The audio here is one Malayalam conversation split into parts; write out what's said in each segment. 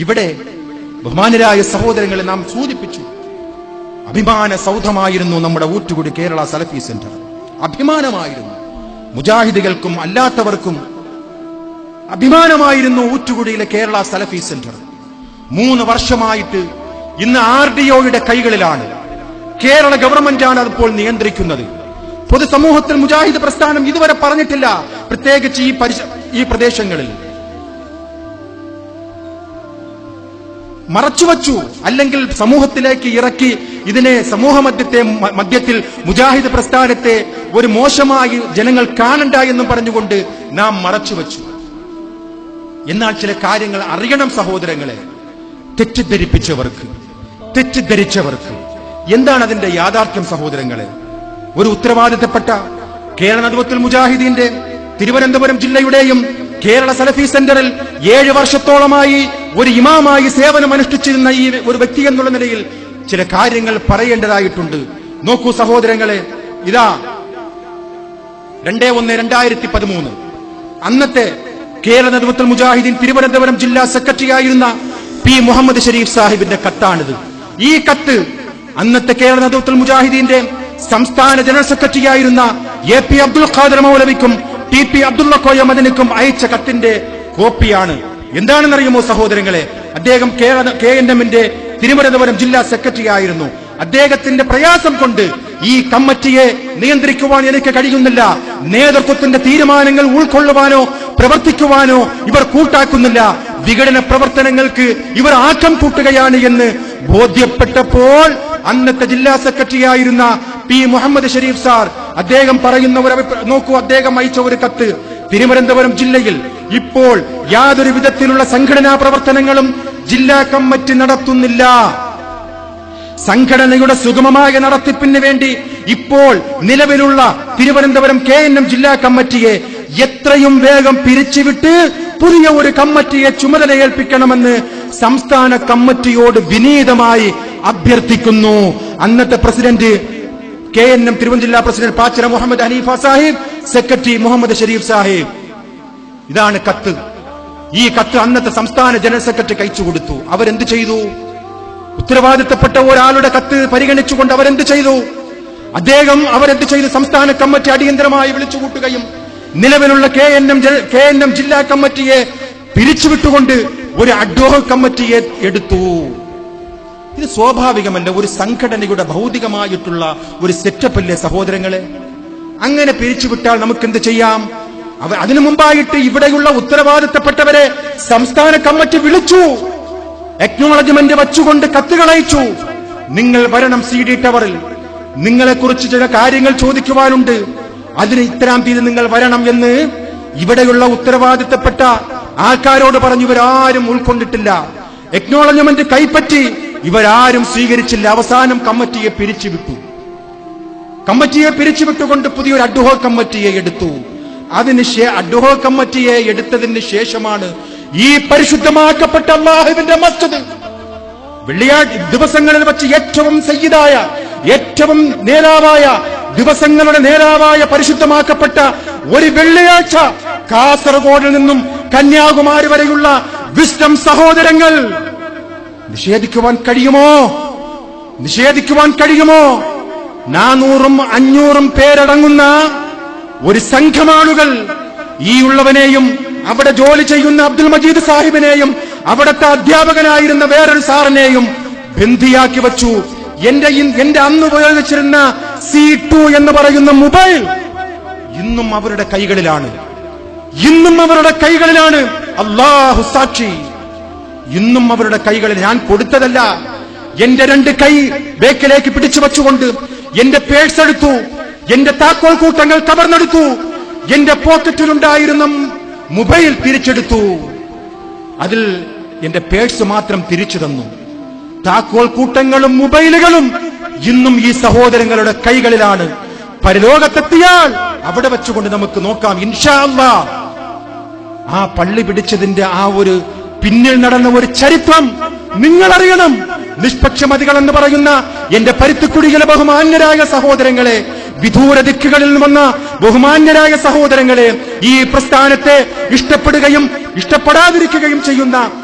ഇവിടെ ബഹുമാനരായ സഹോദരങ്ങളെ നാം സൂചിപ്പിച്ചു, അഭിമാന സൗധമായിരുന്നു നമ്മുടെ ഊറ്റുകുടി കേരള സലഫി സെന്റർ. അഭിമാനമായിരുന്നു, മുജാഹിദുകൾക്കും അല്ലാത്തവർക്കും അഭിമാനമായിരുന്നു ഊറ്റുകുടിയിലെ കേരള സലഫി സെന്റർ. 3 വർഷമായിട്ട് ഇന്ന് RDOയുടെ കൈകളിലാണ്. കേരള ഗവൺമെന്റാണ് അതിപ്പോൾ നിയന്ത്രിക്കുന്നത്. പൊതുസമൂഹത്തിൽ മുജാഹിദ് പ്രസ്ഥാനം ഇതുവരെ പറഞ്ഞിട്ടില്ല, പ്രത്യേകിച്ച് ഈ പ്രദേശങ്ങളിൽ മറച്ചുവച്ചു, അല്ലെങ്കിൽ സമൂഹത്തിലേക്ക് ഇറക്കി ഇതിനെ മധ്യത്തിൽ മുജാഹിദ് പ്രസ്ഥാനത്തെ ഒരു മോശമായി ജനങ്ങൾ കാണണ്ട എന്നും പറഞ്ഞുകൊണ്ട് നാം മറച്ചുവച്ചു. എന്നാൽ ചില കാര്യങ്ങൾ അറിയണം സഹോദരങ്ങളെ. തെറ്റിദ്ധരിച്ചവർക്ക് എന്താണ് അതിന്റെ യാഥാർത്ഥ്യം സഹോദരങ്ങളെ? ഒരു ഉത്തരവാദിത്തപ്പെട്ട കേരള നദ്വത്തുൽ മുജാഹിദീന്റെ തിരുവനന്തപുരം ജില്ലയുടെയും കേരള സലഫി സെന്ററിൽ 7 വർഷത്തോളമായി ഒരു ഇമാമായി സേവനം അനുഷ്ഠിച്ചിരുന്ന ഈ ഒരു വ്യക്തി എന്നുള്ള നിലയിൽ ചില കാര്യങ്ങൾ പറയേണ്ടതായിട്ടുണ്ട്. നോക്കൂ സഹോദരങ്ങളെ, ഇതാ 2/1/2013 അന്നത്തെ കേരള നദ്വത്തുൽ മുജാഹിദീൻ തിരുവനന്തപുരം ജില്ലാ സെക്രട്ടറി ആയിരുന്ന പി മുഹമ്മദ് ഷരീഫ് സാഹിബിന്റെ കത്താണിത്. ഈ കത്ത് അന്നത്തെ കേരള നദ്വത്തുൽ മുജാഹിദീന്റെ സംസ്ഥാന ജനറൽ സെക്രട്ടറി ആയിരുന്ന AP അബ്ദുൽ ഖാദർ മൗലവിക്കും TP അബ്ദുള്ള കോയ മദനിക്കും അയച്ച കത്തിന്റെ കോപ്പിയാണ്. എന്താണെന്നറിയുമോ സഹോദരങ്ങളെ? അദ്ദേഹം KNMന്റെ തിരുവനന്തപുരം ജില്ലാ സെക്രട്ടറി ആയിരുന്നു. അദ്ദേഹത്തിന്റെ പ്രയാസം കൊണ്ട് ഈ കമ്മിറ്റിയെ നിയന്ത്രിക്കുവാൻ എനിക്ക് കഴിയുന്നില്ല, നേതൃത്വത്തിന്റെ തീരുമാനങ്ങൾ ഉൾക്കൊള്ളുവാനോ പ്രവർത്തിക്കുവാനോ ഇവർ കൂട്ടാക്കുന്നില്ല, വിഘടന പ്രവർത്തനങ്ങൾക്ക് ഇവർ ആക്കം കൂട്ടുകയാണ് എന്ന് ബോധ്യപ്പെട്ടപ്പോൾ അന്നത്തെ ജില്ലാ സെക്രട്ടറി ആയിരുന്ന പി മുഹമ്മദ് ഷരീഫ് സാർ അദ്ദേഹം പറയുന്ന നോക്കൂ, അദ്ദേഹം അയച്ച ഒരു കത്ത്. തിരുവനന്തപുരം ജില്ലയിൽ ഇപ്പോൾ യാതൊരു വിധത്തിലുള്ള സംഘടനാ പ്രവർത്തനങ്ങളും ജില്ലാ കമ്മിറ്റി നടത്തുന്നില്ല. സംഘടനയുടെ സുഗമമായ നടത്തിപ്പിന് വേണ്ടി ഇപ്പോൾ നിലവിലുള്ള തിരുവനന്തപുരം KNM ജില്ലാ കമ്മിറ്റിയെ എത്രയും വേഗം പിരിച്ചുവിട്ട് പുതിയ ഒരു കമ്മിറ്റിയെ ചുമതലയേൽപ്പിക്കണമെന്ന് സംസ്ഥാന കമ്മിറ്റിയോട് വിനീതമായി അഭ്യർത്ഥിക്കുന്നു. അന്നത്തെ പ്രസിഡന്റ് KNM തിരുവനന്തപുരം ജില്ലാ പ്രസിഡന്റ് പാച്ചിറ മുഹമ്മദ് ഹനീഫ സാഹിബ്, സെക്രട്ടറി മുഹമ്മദ് ഷരീഫ് സാഹിബ്. ഇതാണ് കത്ത്. ഈ കത്ത് അന്നത്തെ സംസ്ഥാന ജനറൽ സെക്രട്ടറിക്ക് അയച്ചു കൊടുത്തു. അവരെന്ത് ചെയ്തു? ഉത്തരവാദിത്തപ്പെട്ട ഒരാളുടെ കത്ത് പരിഗണിച്ചുകൊണ്ട് അവരെന്ത് ചെയ്തു? അവരെന്ത് ചെയ്തു? സംസ്ഥാന കമ്മിറ്റി അടിയന്തരമായി വിളിച്ചുകൂട്ടുകയും നിലവിലുള്ള KNM ജില്ലാ കമ്മിറ്റിയെ പിരിച്ചുവിട്ടുകൊണ്ട് ഒരു അഡ്ഹോക് കമ്മിറ്റിയെ എടുത്തു. ഇത് സ്വാഭാവികമല്ല. ഒരു സംഘടനയുടെ ഭൗതികമായിട്ടുള്ള ഒരു സെറ്റപ്പല്ലേ സഹോദരങ്ങളെ? അങ്ങനെ പിരിച്ചുവിട്ടാൽ നമുക്കെന്ത് ചെയ്യാം? അതിനു മുമ്പായിട്ട് ഇവിടെയുള്ള ഉത്തരവാദിത്തപ്പെട്ടവരെ സംസ്ഥാന കമ്മിറ്റി വിളിച്ചു, അക്നോളജ്മെന്റ് വച്ചുകൊണ്ട് കത്തുകൾ അയച്ചു. നിങ്ങൾ വരണം CD ടവറിൽ, നിങ്ങളെക്കുറിച്ച് ചില കാര്യങ്ങൾ ചോദിക്കുവാനുണ്ട്, അതിന് ഇത്രാം തീയതി നിങ്ങൾ വരണം എന്ന് ഇവിടെയുള്ള ഉത്തരവാദിത്തപ്പെട്ട ആൾക്കാരോട് പറഞ്ഞു. ഇവരാരും ഉൾക്കൊണ്ടിട്ടില്ല. അക്നോളജ്മെന്റ് കൈപ്പറ്റി ഇവരാരും സ്വീകരിച്ചില്ല. അവസാനം കമ്മിറ്റിയെ പിരിച്ചുവിട്ടുകൊണ്ട് പുതിയൊരു അഡ്ഹോക് കമ്മിറ്റിയെ എടുത്തു. അഡ്ഹോക് കമ്മിറ്റിയെ എടുത്തതിന് ശേഷമാണ് ഈ പരിശുദ്ധമാക്കപ്പെട്ട അല്ലാഹുവിന്റെ മസ്ജിദ് വെള്ളിയാഴ്ച ദിവസങ്ങളിൽ വെച്ച് ഏറ്റവും സയ്യിദായ, ഏറ്റവും നേതാവായ, ദിവസങ്ങളുടെ നേതാവായ പരിശുദ്ധമാക്കപ്പെട്ട ഒരു വെള്ളിയാഴ്ച കാസർഗോഡിൽ നിന്നും കന്യാകുമാരി വരെയുള്ള വിസ്ഡം സഹോദരങ്ങൾ നിഷേധിക്കുവാൻ കഴിയുമോ? 400-500 പേരടങ്ങുന്ന ഒരു സംഘമാളുകൾ ഈ ഉള്ളവനെയും അവിടെ ജോലി ചെയ്യുന്ന അബ്ദുൽ മജീദ് സാഹിബിനെയും അവിടുത്തെ അധ്യാപകനായിരുന്ന വേറൊരു സാറിനെയും ബന്ദിയാക്കി വച്ചു. എന്റെ അന്ന് ഉപയോഗിച്ചിരുന്ന C2 എന്ന് പറയുന്ന മൊബൈൽ ഇന്നും അവരുടെ കൈകളിലാണ്. അല്ലാഹു സാക്ഷി, ഇന്നും അവരുടെ കൈകളിൽ. ഞാൻ കൊടുത്തതല്ല. എന്റെ 2 കൈ ബേക്കിലേക്ക് പിടിച്ചു വച്ചുകൊണ്ട് എന്റെ പേഴ്സ് എടുത്തു, എന്റെ താക്കോൽ കൂട്ടങ്ങൾ കവർന്നെടുത്തു, എന്റെ പോക്കറ്റിലുണ്ടായിരുന്ന മൊബൈൽ തിരിച്ചെടുത്തു. അതിൽ എന്റെ പേഴ്സ് മാത്രം തിരിച്ചു തന്നു. താക്കോൽ കൂട്ടങ്ങളും മൊബൈലുകളും ഇന്നും ഈ സഹോദരങ്ങളുടെ കൈകളിലാണ്. പരലോകത്തെത്തിയാൽ അവിടെ വെച്ചുകൊണ്ട് നമുക്ക് നോക്കാം ഇൻഷാ അല്ലാഹ്. ആ പള്ളി പിടിച്ചതിന്റെ ആ ഒരു പിന്നിൽ നടന്ന ഒരു ചരിത്രം നിങ്ങൾ അറിയണം. നിഷ്പക്ഷമതികൾ എന്ന് പറയുന്ന എന്റെ പരുത്തിക്കുടിയിലെ ബഹുമാന്യരായ സഹോദരങ്ങളെ, വിദൂര ദിക്കുകളിൽ വന്ന ബഹുമാന്യരായ സഹോദരങ്ങളെ, ഈ പ്രസ്ഥാനത്തെ ഇഷ്ടപ്പെടുകയും ഇഷ്ടപ്പെടാതിരിക്കുകയും ചെയ്യുന്ന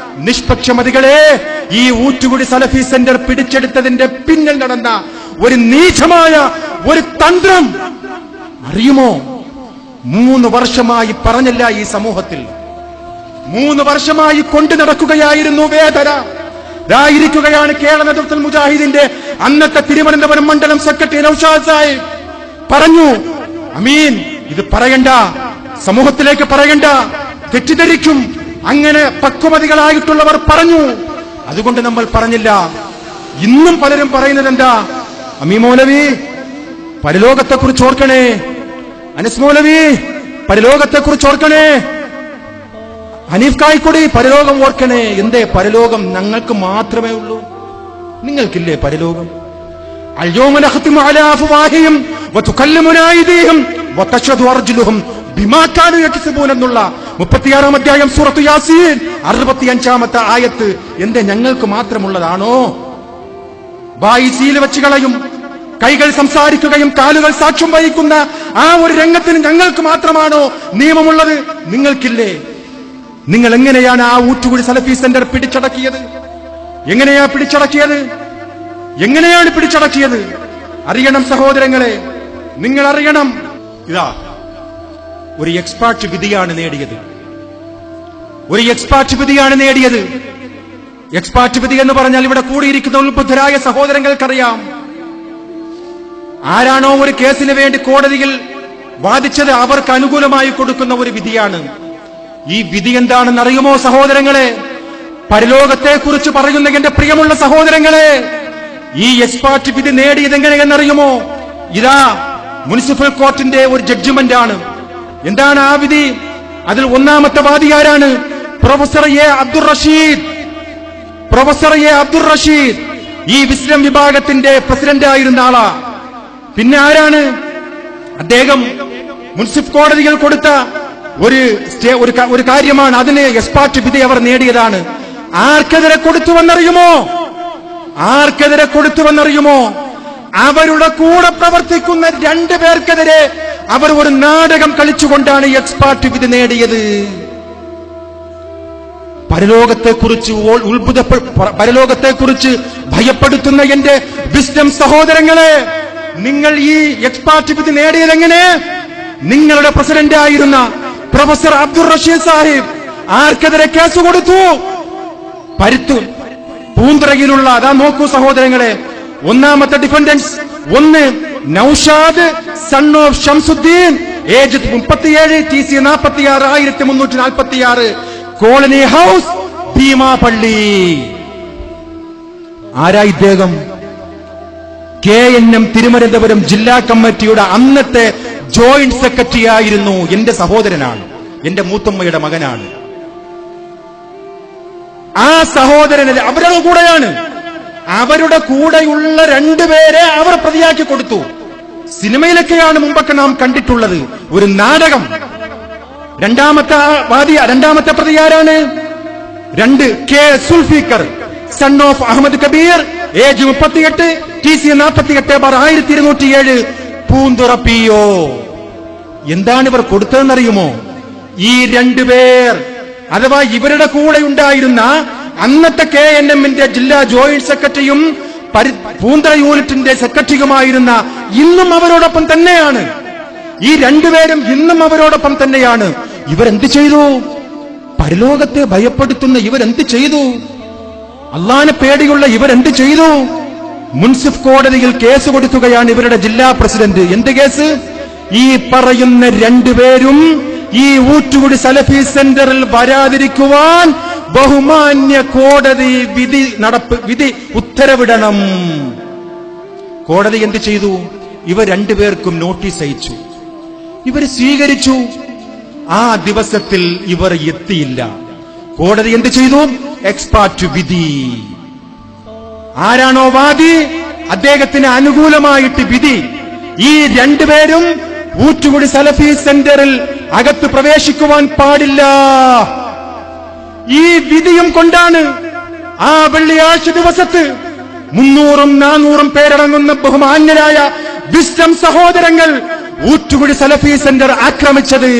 നിഷ്പക്ഷമതികളെ, ഈ ഊറ്റുകുടി സലഫി സെന്റർ പിടിച്ചെടുത്തതിന്റെ പിന്നിൽ നടന്ന ഒരു നീചമായ ഒരു തന്ത്രം അറിയുമോ? 3 വർഷമായി പറഞ്ഞില്ല ഈ സമൂഹത്തിൽ. 3 വർഷമായി കൊണ്ടു നടക്കുകയായിരുന്നു വേദന. ഇരിക്കുകയാണ് കേരള നേതൃത്വത്തിൽ മുജാഹിദിന്റെ അന്നത്തെ തിരുവനന്തപുരം മണ്ഡലം സെക്രട്ടറി നൗഷാദ് സാഹിബ് പറഞ്ഞു, അമീൻ, ഇത് പറയണ്ട, സമൂഹത്തിലേക്ക് പറയണ്ട, തെറ്റിദ്ധരിക്കും. അങ്ങനെ പക്വമതികളായിട്ടുള്ളവർ പറഞ്ഞു. അതുകൊണ്ട് നമ്മൾ പറഞ്ഞില്ല. ഇന്നും പലരും പറയുന്നത് എന്താ? അമീ മൗലവി പരലോകത്തെക്കുറിച്ച് ഓർക്കണേ, അനസ് മൗലവി പരലോകത്തെക്കുറിച്ച് ഓർക്കണേ, ഹനീഫ് കായ്ക്കൊടി പരലോകം ഓർക്കണേ. എന്തേ പരലോകം? ഞങ്ങൾക്ക് മാത്രമേ ഉള്ളൂ, നിങ്ങൾക്കില്ലേ പരലോകം? اليوم نختم على أفواههم وتكلمنا أيديهم وتشهد أرجلهم بما كانوا يكسبون എന്നുള്ള 36-ാം അധ്യായം സൂറത്ത് യാസീൻ 65-ാമത്തെ ആയത്ത് എന്തേ ഞങ്ങൾക്ക് മാത്രമുള്ളതാണോ? വായി സീൽ വെച്ച് കളയും, കൈകൾ സംസാരിക്കുകയും കാലുകൾ സാക്ഷ്യം വഹിക്കുന്ന ആ ഒരു രംഗത്തിന് ഞങ്ങൾക്ക് മാത്രമാണോ നിയമമുള്ളത്? നിങ്ങൾക്കില്ലേ? നിങ്ങൾ എങ്ങനെയാണ് ആ ഊറ്റുകുടി സലഫി സെന്റർ പിടിച്ചടക്കിയത്? എങ്ങനെയാണ് പിടിച്ചടക്കിയത്? അറിയണം സഹോദരങ്ങളെ, നിങ്ങൾ അറിയണം. ഇതാ ഒരു എക്സ്പെർട്ട് വിധിയാണ് നേടിയത്. എക്സ്പെർട്ട് വിധി എന്ന് പറഞ്ഞാൽ ഇവിടെ കൂടിയിരിക്കുന്ന ഉത്ബുദ്ധരായ സഹോദരങ്ങൾക്കറിയാം. ആരാണോ ഒരു കേസിന് വേണ്ടി കോടതിയിൽ വാദിച്ചത് അവർക്ക് അനുകൂലമായി കൊടുക്കുന്ന ഒരു വിധിയാണ്. ഈ വിധി എന്താണെന്ന് അറിയുമോ സഹോദരങ്ങളെ? പരലോകത്തെക്കുറിച്ച് പറയുന്ന എന്റെ പ്രിയമുള്ള സഹോദരങ്ങളെ, ഈ എക്സ്പെർട്ട് വിധി നേടിയത് എങ്ങനെയെന്നറിയുമോ? ഇതാ മുനിസിപ്പൽ കോർട്ടിന്റെ ഒരു ജഡ്ജ്മെന്റ് ആണ്. എന്താണ് ആ വിധി? അതിൽ ഒന്നാമത്തെ വാദി ആരാണ്? Professor A Abdur Rasheed. ഈ വിസ്ലം വിഭാഗത്തിന്റെ പ്രസിഡന്റ് ആയിരുന്ന ആളാ. പിന്നെ ആരാണ് അദ്ദേഹം? മുനിസിപ്പൽ കോടതികൾ കൊടുത്ത ഒരു കാര്യമാണ്. അതിന് എക്സ്പെർട്ട് വിധി അവർ നേടിയതാണ്. ആർക്കെതിരെ കൊടുത്തുവെന്നറിയുമോ? അവരുടെ കൂടെ പ്രവർത്തിക്കുന്ന 2 പേർക്കെതിരെ അവർ ഒരു നാടകം കളിച്ചുകൊണ്ടാണ് എക്സ്പെർട്ട് വിധി നേടിയത്. പരലോകത്തെക്കുറിച്ച് ഭയപ്പെടുത്തുന്ന എന്റെ വിസ്ഡം സഹോദരങ്ങളെ, നിങ്ങൾ ഈ എക്സ്പെർട്ട് വിധി നേടിയതെങ്ങനെ? നിങ്ങളുടെ പ്രസിഡന്റ് ആയിരുന്ന പ്രൊഫസർ അബ്ദുർ റഷീദ് സാഹിബ് ആർക്കെതിരെ കേസ് കൊടുത്തു? പൂന്തറയിലുള്ള, അതാ നോക്കൂ സഹോദരങ്ങളെ, ഒന്നാമത്തെ defendants 1 Naushad son of Shamsuddin, age 37, TC 46,346, colony house, Beemapally. ആരാ ഇദ്ദേഹം? KNM തിരുവനന്തപുരം ജില്ലാ കമ്മിറ്റിയുടെ അന്നത്തെ ജോയിന്റ് സെക്രട്ടറി ആയിരുന്നു. എന്റെ സഹോദരനാണ്, എന്റെ മൂത്തമ്മയുടെ മകനാണ്. ആ സഹോദരനെ അവരുടെ കൂടെയാണ്. അവരുടെ കൂടെയുള്ള 2 പേരെ അവർ പ്രതിയാക്കി കൊടുത്തു. സിനിമയിലൊക്കെയാണ് മുമ്പൊക്കെ നാം കണ്ടിട്ടുള്ളത് ഒരു നാടകം. രണ്ടാമത്തെ പ്രതി ആരാണ്? 2 K Zulfikar son of Ahmed Kabeer, age 38, TC 48/1207, Poonthura PO. എന്താണ് ഇവർ കൊടുത്തതെന്നറിയുമോ? ഈ 2 പേർ, അഥവാ ഇവരുടെ കൂടെ ഉണ്ടായിരുന്ന അന്നത്തെ KNMന്റെ ജില്ലാ ജോയിന്റ് സെക്രട്ടറിയും പൂന്തറ യൂണിറ്റിന്റെ സെക്രട്ടറിയുമായിരുന്ന ഇന്നും അവരോടൊപ്പം തന്നെയാണ്. ഈ 2 പേരും ഇന്നും അവരോടൊപ്പം തന്നെയാണ്. ഇവരെന്ത് ചെയ്തു? പരലോകത്തെ ഭയപ്പെടുത്തുന്ന ഇവരെന്ത് ചെയ്തു? അള്ളാനെ പേടിയുള്ള ഇവരെന്ത് ചെയ്തു? മുൻസിഫ് കോടതിയിൽ കേസ് കൊടുക്കുകയാണ് ഇവരുടെ ജില്ലാ പ്രസിഡന്റ്. എന്ത് കേസ്? ഈ പറയുന്ന 2 പേരും ഈ ഊറ്റുകുടി സലഫി സെന്ററിൽ വരാതിരിക്കുവാൻ ബഹുമാന്യ കോടതി വിധി ഉത്തരവിടണം. കോടതി എന്ത് ചെയ്തു? ഇവർ 2 പേർക്കും നോട്ടീസ് അയച്ചു. ഇവർ സ്വീകരിച്ചു. ആ ദിവസത്തിൽ ഇവർ എത്തിയില്ല. കോടതി എന്ത് ചെയ്തു? എക്സ്പെർട്ട് വിധി. ആരാണോ വാദി അദ്ദേഹത്തിന് അനുകൂലമായിട്ട് വിധി. ഈ 2 പേരും ഊറ്റുകുടി സലഫി സെന്ററിൽ അകത്ത് പ്രവേശിക്കുവാൻ പാടില്ല. ഈ വിധിയും കൊണ്ടാണ് ആ വെള്ളിയാഴ്ച ദിവസത്ത് 300-400 പേരടങ്ങുന്ന ബഹുമാന്യരായ വിസ്ഡം സഹോദരങ്ങൾ ഊറ്റുകുടി സലഫി സെന്റർ ആക്രമിച്ചത്.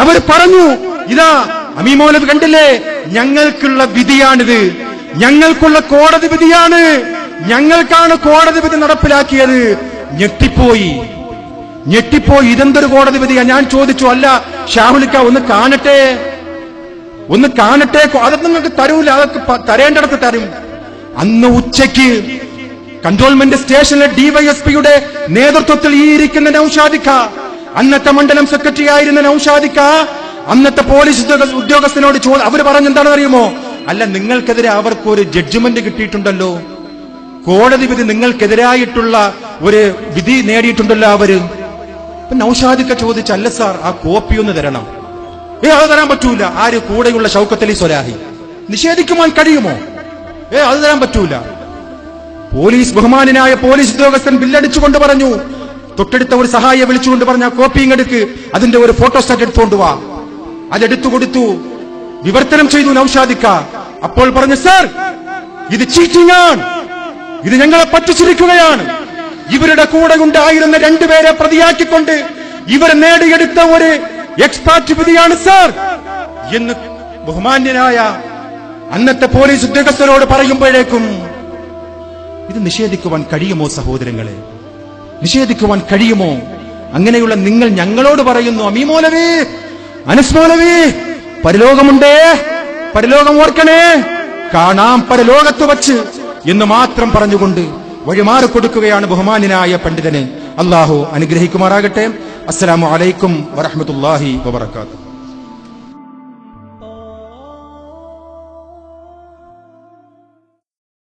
അവർ പറഞ്ഞു, ഇതാ അമീമൗലവി കണ്ടില്ലേ, ഞങ്ങൾക്കുള്ള വിധിയാണിത്, ഞങ്ങൾക്കുള്ള കോടതി വിധിയാണ്, ഞങ്ങൾക്കാണ് കോടതി വിധി നടപ്പിലാക്കിയത്. ഞെട്ടിപ്പോയി. ഇതെന്തൊരു കോടതി വിധിയാ? ഞാൻ ചോദിച്ചു, അല്ല ഷാഹുലിക്ക ഒന്ന് കാണട്ടെ, അതൊന്നും നിങ്ങൾക്ക് തരൂല, അതൊക്കെ തരേണ്ടിടത്ത് തരും. അന്ന് ഉച്ചയ്ക്ക് കൺട്രോൾമെന്റ് സ്റ്റേഷനിലെ ഡിവൈഎസ്പിയുടെ നേതൃത്വത്തിൽ ഈ ഇരിക്കുന്ന നൌഷാദിക്ക, അന്നത്തെ മണ്ഡലം സെക്രട്ടറി ആയിരുന്ന നൌഷാദിക്ക, അന്നത്തെ പോലീസ് ഉദ്യോഗസ്ഥനോട് അവർ പറഞ്ഞെന്താണെന്ന് അറിയുമോ? അല്ല, നിങ്ങൾക്കെതിരെ അവർക്കൊരു ജഡ്ജ്മെന്റ് കിട്ടിയിട്ടുണ്ടല്ലോ, കോടതി വിധി നിങ്ങൾക്കെതിരായിട്ടുള്ള ഒരു വിധി നേടിയിട്ടുണ്ടല്ലോ അവര്. അപ്പൊ നൌഷാദിക്ക ചോദിച്ച, അല്ല സാർ, ആ കോപ്പി ഒന്ന് തരണം. അത് തരാൻ പറ്റൂല. ആര്? കൂടെയുള്ള ഷൗക്കത്ത് അലി സ്വലാഹി. നിഷേധിക്കുവാൻ കഴിയുമോ? അത് തരാൻ പറ്റൂല. ബഹുമാനായ പോലീസ് ഉദ്യോഗസ്ഥൻ ബില്ലടിച്ചുകൊണ്ട് പറഞ്ഞു, തൊട്ടടുത്ത ഒരു സഹായിയെ വിളിച്ചുകൊണ്ട് പറഞ്ഞ, കോപ്പിയും എടുക്ക്, അതിന്റെ ഒരു ഫോട്ടോസ്റ്റാറ്റ് എടുത്തുകൊണ്ട് വാ. അതെടുത്തു കൊടുത്തു, വിവർത്തനം ചെയ്തു നൌഷാദിക്ക. അപ്പോൾ പറഞ്ഞു, സർ, ഇത് ചീറ്റിംഗ് ആണ്, ഇത് ഞങ്ങളെ പറ്റിച്ചിരിക്കുകയാണ്. ഇവരുടെ കൂടെ ഉണ്ടായിരുന്ന രണ്ടുപേരെ പ്രതിയാക്കിക്കൊണ്ട് ഇവർ നേടിയെടുത്ത ഒരു എക്സ്പാർട്ട് വിധിയാണ് സർ എന്ന് ബഹുമാന്യനായ അന്നത്തെ പോലീസ് ഉദ്യോഗസ്ഥരോട് പറയുമ്പോഴേക്കും ഇത് നിഷേധിക്കുവാൻ കഴിയുമോ സഹോദരങ്ങളെ? നിഷേധിക്കുവാൻ കഴിയുമോ? അങ്ങനെയുള്ള നിങ്ങൾ ഞങ്ങളോട് പറയുന്നു, അമീമൗലവി, അനസ് മൗലവി, പരലോകമുണ്ടേ, പരലോകം ഓർക്കണേ, കാണാം പരലോകത്ത് വച്ച് എന്ന് മാത്രം പറഞ്ഞുകൊണ്ട് വഴിമാറി കൊടുക്കുകയാണ് ബഹുമാന്യനായ പണ്ഡിതന്. അല്ലാഹു അനുഗ്രഹിക്കുമാറാകട്ടെ. അസ്സലാമു അലൈക്കും വറഹ്മത്തുള്ളാഹി വബറകാതുഹു.